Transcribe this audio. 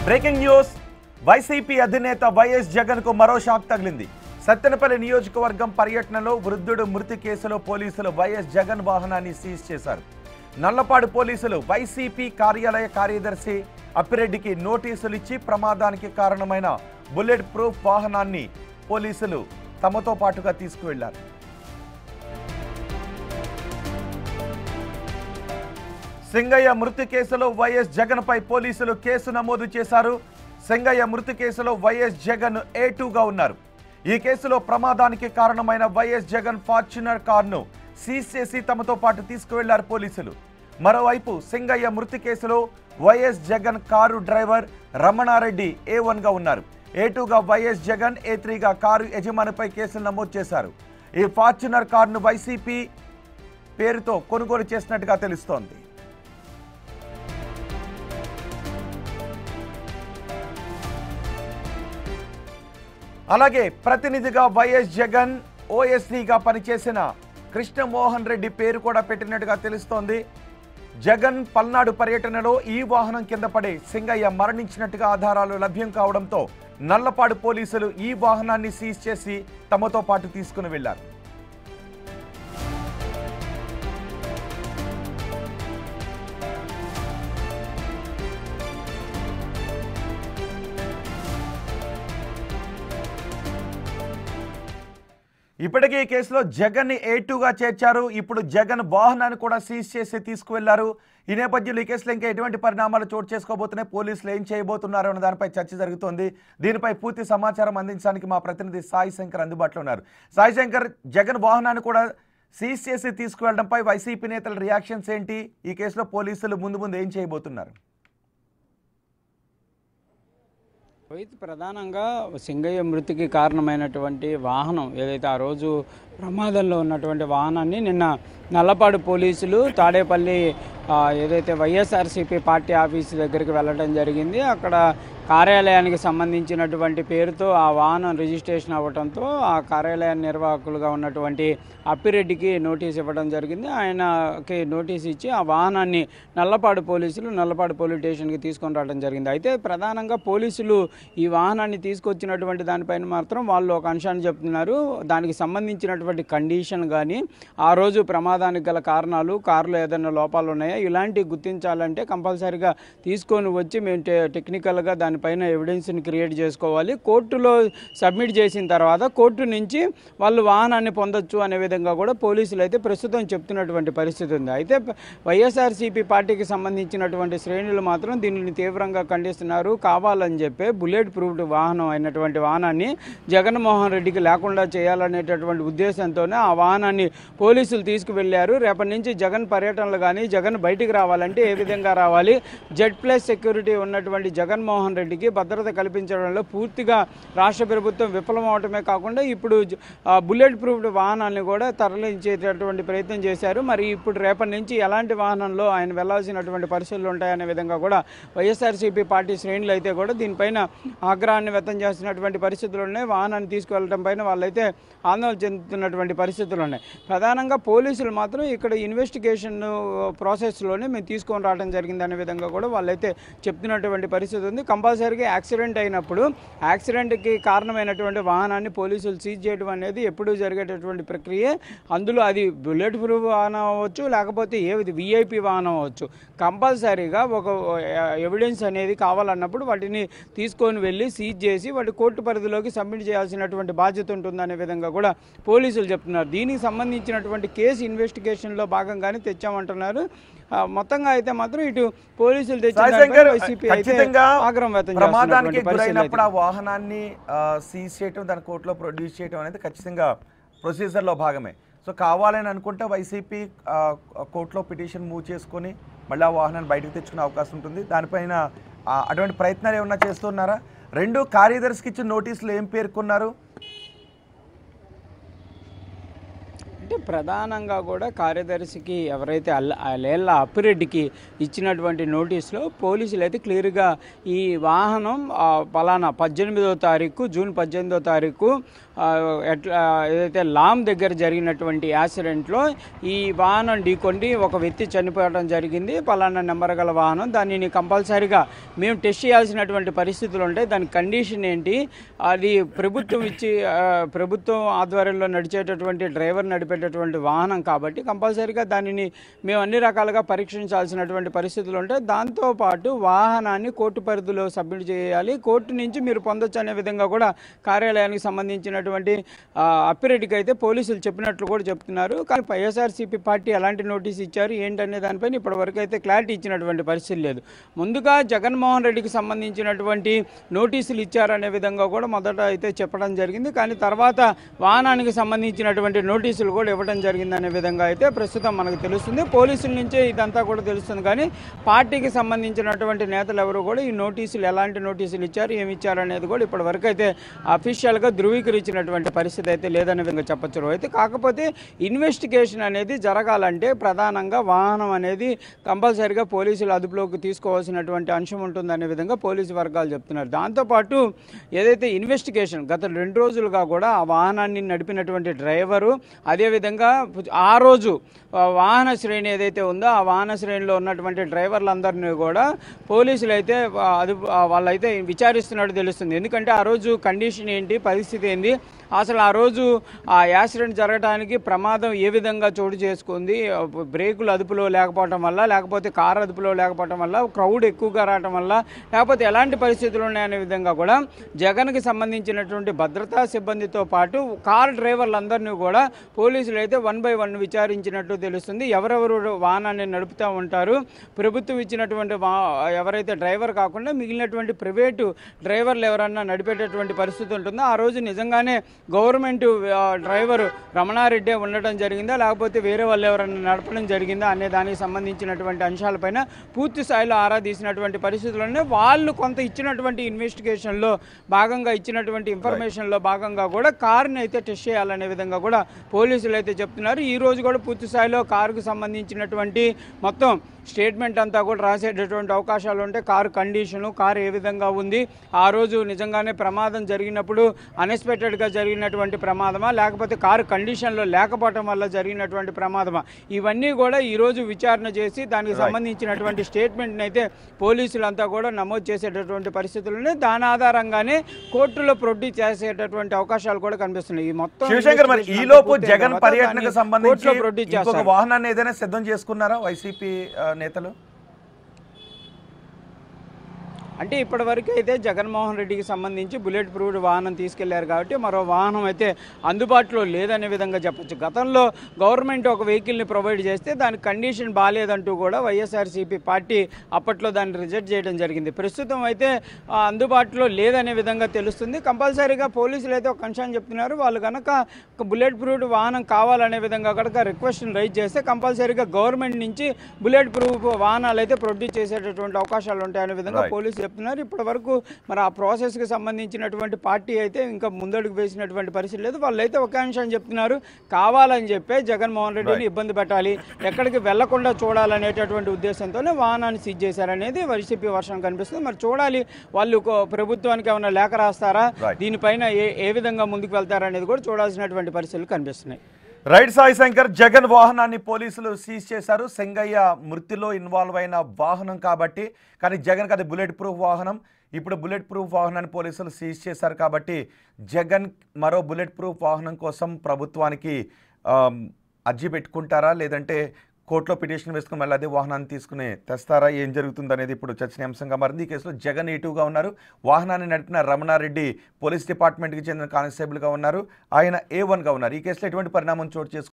Breaking news YCP అధినేత YS Jagan కు మరో షాక్ తగిలింది. సత్తెనపల్లి నియోజకవర్గం పర్యటనలో వృద్ధుడు మృతి కేసులో పోలీసులు వైఎస్ జగన్ వాహనాన్ని సీజ్ చేశారు. నల్లపాడు పోలీసులు వైసీపీ కార్యాలయ కార్యదర్శి అప్పిరెడ్డికి నోటీసులు ఇచ్చి ప్రమాదానికి కారణమైన బుల్లెట్ ప్రూఫ్ వాహనాన్ని పోలీసులు తమతో పాటుగా తీసుకువెళ్లారు. సింగయ్య మృతి కేసులో వైఎస్ జగన్ పై పోలీసులు కేసు నమోదు చేశారు. సింగయ్య మృతి కేసులో వైఎస్ జగన్ A2గా ఉన్నారు. ఈ కేసులో ప్రమాదానికి కారణమైన వైఎస్ జగన్ ఫార్చునర్ కారును సీజ్ చేసి తమతో పాటు తీసుకువెళ్లారు పోలీసులు. మరోవైపు సింగయ్య మృతి కేసులో వైఎస్ జగన్ కారు డ్రైవర్ రమణారెడ్డి A1గా ఉన్నారు. A2గా వైఎస్ జగన్, A3గా కారు యజమానిపై కేసులు నమోదు చేశారు. ఈ ఫార్చునర్ కారును వైసీపీ పేరుతో కొనుగోలు చేసినట్టుగా తెలుస్తోంది. అలాగే ప్రతినిధిగా వైఎస్ జగన్ OSDగా పనిచేసిన కృష్ణమోహన్ రెడ్డి పేరు కూడా పెట్టినట్టుగా తెలుస్తోంది. జగన్ పల్నాడు పర్యటనలో ఈ వాహనం కింద పడి సింగయ్య మరణించినట్టుగా ఆధారాలు లభ్యం కావడంతో నల్లపాడు పోలీసులు ఈ వాహనాన్ని సీజ్ చేసి తమతో పాటు తీసుకుని వెళ్లారు. ఇప్పటికే ఈ కేసులో జగన్ ని A2గా చేర్చారు. ఇప్పుడు జగన్ వాహనాన్ని కూడా సీజ్ చేసి తీసుకువెళ్లారు. ఈ నేపథ్యంలో ఈ కేసులో ఇంకా ఎటువంటి పరిణామాలు చోటు చేసుకోబోతున్నాయి, పోలీసులు ఏం చేయబోతున్నారు అన్న దానిపై చర్చ జరుగుతోంది. దీనిపై పూర్తి సమాచారం అందించడానికి మా ప్రతినిధి సాయి శంకర్ అందుబాటులో ఉన్నారు. సాయి శంకర్, జగన్ వాహనాన్ని కూడా సీజ్ చేసి తీసుకువెళ్లడంపై వైసీపీ నేతల రియాక్షన్స్ ఏంటి? ఈ కేసులో పోలీసులు ముందు ఏం చేయబోతున్నారు? ప్రధానంగా సింగయ్య మృతికి కారణమైనటువంటి వాహనం ఏదైతే ఆ రోజు ప్రమాదంలో ఉన్నటువంటి వాహనాన్ని నిన్న నల్లపాడు పోలీసులు తాడేపల్లి ఏదైతే వైఎస్ఆర్సీపీ పార్టీ ఆఫీసు దగ్గరికి వెళ్ళడం జరిగింది. అక్కడ కార్యాలయానికి సంబంధించినటువంటి పేరుతో ఆ వాహనం రిజిస్ట్రేషన్ అవ్వడంతో ఆ కార్యాలయ నిర్వాహకులుగా ఉన్నటువంటి అప్పిరెడ్డికి నోటీస్ ఇవ్వడం జరిగింది. ఆయనకి నోటీస్ ఇచ్చి ఆ వాహనాన్ని నల్లపాడు పోలీసులు నల్లపాడు పోలీస్ స్టేషన్కి తీసుకొని రావడం జరిగింది. అయితే ప్రధానంగా పోలీసులు ఈ వాహనాన్ని తీసుకొచ్చినటువంటి దానిపైన మాత్రం వాళ్ళు ఒక అంశాన్ని చెప్తున్నారు. దానికి సంబంధించినటువంటి కండిషన్ కానీ ఆ రోజు ప్రమాదానికి గల కారణాలు, కారులో ఏదైనా లోపాలు ఉన్నాయా, ఇలాంటివి గుర్తించాలంటే కంపల్సరీగా తీసుకొని వచ్చి మేము టెక్నికల్గా దానిపైన ఎవిడెన్స్ని క్రియేట్ చేసుకోవాలి. కోర్టులో సబ్మిట్ చేసిన తర్వాత కోర్టు నుంచి వాళ్ళు వాహనాన్ని పొందొచ్చు అనే విధంగా కూడా పోలీసులు అయితే ప్రస్తుతం చెప్తున్నటువంటి పరిస్థితి ఉంది. అయితే వైఎస్ఆర్సీపీ పార్టీకి సంబంధించినటువంటి శ్రేణులు మాత్రం దీనిని తీవ్రంగా ఖండిస్తున్నారు. కావాలని చెప్పి బుల్లెట్ ప్రూఫ్డ్ వాహనం అయినటువంటి వాహనాన్ని జగన్మోహన్ రెడ్డికి లేకుండా చేయాలనేటటువంటి ఉద్దేశంతోనే ఆ వాహనాన్ని పోలీసులు తీసుకువెళ్లారు. రేపటి నుంచి జగన్ పర్యటనలు కానీ జగన్ బయటికి రావాలంటే ఏ విధంగా రావాలి, Z+ సెక్యూరిటీ ఉన్నటువంటి జగన్మోహన్ రెడ్డికి భద్రత కల్పించడంలో పూర్తిగా రాష్ట్ర ప్రభుత్వం విఫలమవటమే కాకుండా ఇప్పుడు బుల్లెట్ ప్రూఫ్డ్ వాహనాన్ని కూడా తరలించేటటువంటి ప్రయత్నం చేశారు. మరి ఇప్పుడు రేపటి నుంచి ఎలాంటి వాహనంలో ఆయన వెళ్లాల్సినటువంటి పరిస్థితులు ఉంటాయనే విధంగా కూడా వైఎస్ఆర్సీపీ పార్టీ శ్రేణులు అయితే కూడా దీనిపైన ఆగ్రహాన్ని వ్యక్తం చేస్తున్నటువంటి పరిస్థితులు ఉన్నాయి. వాహనాన్ని తీసుకువెళ్ళడం పైన వాళ్ళైతే ఆందోళన చెందుతున్నటువంటి పరిస్థితులు ఉన్నాయి. ప్రధానంగా పోలీసులు మాత్రం ఇక్కడ ఇన్వెస్టిగేషన్ ప్రాసెస్లోనే మేము తీసుకొని రావడం జరిగింది అనే విధంగా కూడా వాళ్ళైతే చెప్తున్నటువంటి పరిస్థితి ఉంది. కంపల్సరీగా యాక్సిడెంట్ అయినప్పుడు యాక్సిడెంట్కి కారణమైనటువంటి వాహనాన్ని పోలీసులు సీజ్ చేయడం అనేది ఎప్పుడూ జరిగేటటువంటి ప్రక్రియ. అందులో అది బుల్లెట్ ప్రూఫ్ వాహనం అవ్వచ్చు, లేకపోతే ఏది VIP వాహనం అవ్వచ్చు. కంపల్సరీగా ఒక ఎవిడెన్స్ అనేది కావాలన్నప్పుడు వాటిని తీసుకొని వెళ్ళి సీజ్ చేసి వాటి కోర్టు పరిధిలోకి సబ్మిట్ చేయాల్సినటువంటి బాధ్యత ఉంటుందనే విధంగా కూడా పోలీసులు చెప్తున్నారు. దీనికి సంబంధించినటువంటి కేసు ఇన్వెస్టిగేషన్లో భాగంగానే తెచ్చామంటున్నారు. మొత్తంగా అయితే మాత్రం ఇటు పోలీసులు ప్రమాదానికి గురైనప్పుడు ఆ వాహనాన్ని సీజ్ చేయడం, దాని కోర్టులో ప్రొడ్యూస్ చేయడం అనేది ఖచ్చితంగా ప్రొసీజర్లో భాగమే. సో కావాలని అనుకుంటే వైసీపీ కోర్టులో పిటిషన్ మూవ్ చేసుకొని మళ్ళీ ఆ వాహనాన్ని బయటకు తెచ్చుకునే అవకాశం ఉంటుంది. దానిపైన అటువంటి ప్రయత్నాలు ఏమన్నా చేస్తున్నారా? రెండు కార్యదర్శికి ఇచ్చిన నోటీసులు ఏం పేర్కొన్నారు? అంటే ప్రధానంగా కూడా కార్యదర్శికి ఎవరైతే లేళ్ల అప్పిరెడ్డికి ఇచ్చినటువంటి నోటీసులో పోలీసులు అయితే క్లియర్గా ఈ వాహనం పలానా 18వ తారీఖు జూన్ 18వ తారీఖు ఎట్లా ఏదైతే లామ్ దగ్గర జరిగినటువంటి యాక్సిడెంట్లో ఈ వాహనం ఢీకొండి ఒక వ్యక్తి చనిపోవడం జరిగింది, పలానా నెంబర్ గల వాహనం, దానిని కంపల్సరీగా మేము టెస్ట్ చేయాల్సినటువంటి పరిస్థితులు ఉంటాయి, దాని కండిషన్ ఏంటి, అది ప్రభుత్వం ఆధ్వర్యంలో నడిచేటటువంటి డ్రైవర్ నడిపేటటువంటి వాహనం కాబట్టి కంపల్సరీగా దానిని మేము అన్ని రకాలుగా పరీక్షించాల్సినటువంటి పరిస్థితులు ఉంటాయి, దాంతోపాటు వాహనాన్ని కోర్టు పరిధిలో సబ్మిట్ చేయాలి, కోర్టు నుంచి మీరు పొందొచ్చు అనే విధంగా కూడా కార్యాలయానికి సంబంధించినటువంటి అప్పిరెడ్డికి అయితే పోలీసులు చెప్పినట్లు కూడా చెప్తున్నారు. కానీ వైఎస్ఆర్సీపీ పార్టీ ఎలాంటి నోటీస్ ఇచ్చారు ఏంటనే దానిపైన ఇప్పటివరకు అయితే క్లారిటీ ఇచ్చినటువంటి పరిస్థితి లేదు. ముందుగా జగన్మోహన్ రెడ్డికి సంబంధించినటువంటి నోటీసులు ఇచ్చారనే విధంగా కూడా మొదట అయితే చెప్పడం జరిగింది, కానీ తర్వాత వాహనానికి సంబంధించినటువంటి నోటీసులు కూడా ఇవ్వడం జరిగిందనే విధంగా అయితే ప్రస్తుతం మనకు తెలుస్తుంది. పోలీసుల నుంచే ఇదంతా కూడా తెలుస్తుంది, కానీ పార్టీకి సంబంధించినటువంటి నేతలు ఎవరు కూడా ఈ నోటీసులు ఎలాంటి నోటీసులు ఇచ్చారు ఏమి ఇచ్చారు అనేది కూడా ఇప్పటివరకు అయితే అఫీషియల్గా ధృవీకరించినటువంటి పరిస్థితి అయితే లేదనే విధంగా చెప్పచ్చు. అయితే కాకపోతే ఇన్వెస్టిగేషన్ అనేది జరగాలంటే ప్రధానంగా వాహనం అనేది కంపల్సరీగా పోలీసులు అదుపులోకి తీసుకోవాల్సినటువంటి అంశం ఉంటుందనే విధంగా పోలీసు వర్గాలు చెప్తున్నారు. దాంతోపాటు ఏదైతే ఇన్వెస్టిగేషన్ గత 2 రోజులుగా కూడా ఆ వాహనాన్ని నడిపినటువంటి డ్రైవరు, అదేవిధంగా ఆ రోజు వాహన శ్రేణి ఏదైతే ఉందో ఆ వాహన శ్రేణిలో ఉన్నటువంటి డ్రైవర్లందరినీ కూడా పోలీసులు అయితే వాళ్ళైతే విచారిస్తున్నట్టు తెలుస్తుంది. ఎందుకంటే ఆ రోజు కండిషన్ ఏంటి, పరిస్థితి ఏంది, అసలు ఆ రోజు ఆ యాక్సిడెంట్ జరగడానికి ప్రమాదం ఏ విధంగా చోటు చేసుకుంది, బ్రేకులు అదుపులో లేకపోవటం వల్ల, లేకపోతే కారు అదుపులో లేకపోవటం వల్ల, క్రౌడ్ ఎక్కువగా రావటం వల్ల, లేకపోతే ఎలాంటి పరిస్థితులు ఉన్నాయనే విధంగా కూడా జగన్కి సంబంధించినటువంటి భద్రతా సిబ్బందితో పాటు కారు డ్రైవర్లందరినీ కూడా పోలీసులు అయితే 1 by 1 విచారించినట్టు తెలుస్తుంది. ఎవరెవరు వాహనాన్ని నడుపుతూ ఉంటారు, ప్రభుత్వం ఇచ్చినటువంటి ఎవరైతే డ్రైవర్ కాకుండా మిగిలినటువంటి ప్రైవేటు డ్రైవర్లు ఎవరన్నా నడిపేటటువంటి పరిస్థితి ఉంటుందో ఆ రోజు నిజంగానే గవర్నమెంట్ డ్రైవర్ రమణారెడ్డి ఉండటం జరిగిందా, లేకపోతే వేరే వాళ్ళు ఎవరైనా నడపడం జరిగిందా అనే దానికి సంబంధించినటువంటి అంశాలపైన పూర్తి స్థాయిలో ఆరా తీసినటువంటి పరిస్థితుల్లోనే వాళ్ళు కొంత ఇచ్చినటువంటి ఇన్వెస్టిగేషన్లో భాగంగా ఇచ్చినటువంటి ఇన్ఫర్మేషన్లో భాగంగా కూడా కారుని అయితే టెస్ట్ చేయాలనే విధంగా కూడా పోలీసులు అయితే చెప్తున్నారు. ఈ రోజు కూడా పూర్తి స్థాయిలో కారుకు సంబంధించినటువంటి మొత్తం స్టేట్మెంట్ అంతా కూడా రాసేటటువంటి అవకాశాలు ఉంటాయి. కారు కండిషను, కారు ఏ విధంగా ఉంది, ఆ రోజు నిజంగానే ప్రమాదం జరిగినప్పుడు అన్ఎక్స్పెక్టెడ్గా జరిగినటువంటి ప్రమాదమా, లేకపోతే కారు కండిషన్లో లేకపోవటం వల్ల జరిగినటువంటి ప్రమాదమా, ఇవన్నీ కూడా ఈరోజు విచారణ చేసి దానికి సంబంధించినటువంటి స్టేట్మెంట్ని అయితే పోలీసులంతా కూడా నమోదు చేసేటటువంటి పరిస్థితులు ఉన్నాయి. దాని ఆధారంగానే కోర్టులో ప్రొడ్యూస్ చేసేటటువంటి అవకాశాలు కూడా కనిపిస్తున్నాయి. ఈ మొత్తం శివశంకర్, మరి ఈ లోపు జగన్ పర్యటనకు సంబంధించి ఇంకొక వాహనాన్ని ఏదైనా సిద్ధం చేసుకున్నారా వైసీపీ నేతలు? అంటే ఇప్పటివరకు అయితే జగన్మోహన్ రెడ్డికి సంబంధించి బుల్లెట్ ప్రూఫ్ వాహనం తీసుకెళ్లారు కాబట్టి మరో వాహనం అయితే అందుబాటులో లేదనే విధంగా చెప్పచ్చు. గతంలో గవర్నమెంట్ ఒక వెహికల్ని ప్రొవైడ్ చేస్తే దాని కండిషన్ బాగాలేదంటూ కూడా వైఎస్ఆర్సీపీ పార్టీ అప్పట్లో దాన్ని రిజెక్ట్ చేయడం జరిగింది. ప్రస్తుతం అయితే అందుబాటులో లేదనే విధంగా తెలుస్తుంది. కంపల్సరీగా పోలీసులు అయితే ఒక అంశాన్ని చెప్తున్నారు, వాళ్ళు కనుక బుల్లెట్ ప్రూఫ్ వాహనం కావాలనే విధంగా కనుక రిక్వెస్ట్ని రైజ్ చేస్తే కంపల్సరీగా గవర్నమెంట్ నుంచి బుల్లెట్ ప్రూఫ్ వాహనాలు అయితే ప్రొడ్యూస్ చేసేటటువంటి అవకాశాలు ఉంటాయనే విధంగా పోలీసులు చెప్తున్నారు. ఇప్పటి వరకు మరి ఆ ప్రాసెస్కి సంబంధించినటువంటి పార్టీ అయితే ఇంకా ముందడుగు వేసినటువంటి పరిస్థితి లేదు. వాళ్ళు అయితే ఒక అంశాన్ని చెప్తున్నారు, కావాలని చెప్పే జగన్మోహన్ రెడ్డిని ఇబ్బంది పెట్టాలి, ఎక్కడికి వెళ్లకుండా చూడాలనేటటువంటి ఉద్దేశంతోనే వాహనాన్ని సీజ్ చేశారనేది వైసీపీ వర్షం కనిపిస్తుంది. మరి చూడాలి వాళ్ళు ప్రభుత్వానికి ఏమైనా లేఖ రాస్తారా, దీనిపైన ఏ విధంగా ముందుకు వెళ్తారనేది కూడా చూడాల్సినటువంటి పరిస్థితులు కనిపిస్తున్నాయి. రైట్ సాయి శంకర్, జగన్ వాహనాన్ని పోలీసులు సీజ్ చేశారు. సింగయ్య మృతిలో ఇన్వాల్వ్ అయిన వాహనం కాబట్టి, కానీ జగన్కి అది బుల్లెట్ ప్రూఫ్ వాహనం. ఇప్పుడు బుల్లెట్ ప్రూఫ్ వాహనాన్ని పోలీసులు సీజ్ చేశారు కాబట్టి జగన్ మరో బుల్లెట్ ప్రూఫ్ వాహనం కోసం ప్రభుత్వానికి అర్జీ పెట్టుకుంటారా, లేదంటే కోర్టులో పిటిషన్ వేసుకుని మళ్ళీ అదే వాహనాన్ని తీసుకుని తెస్తారా, ఏం జరుగుతుంది అనేది ఇప్పుడు చర్చనీయాంశంగా మారింది. ఈ కేసులో జగన్ ఏటుగా ఉన్నారు, వాహనాన్ని నడిపిన రమణారెడ్డి పోలీస్ డిపార్ట్మెంట్కి చెందిన కానిస్టేబుల్గా ఉన్నారు, ఆయన A1గా ఉన్నారు. ఈ కేసులో ఎటువంటి పరిణామం చోటు చేసుకుంది?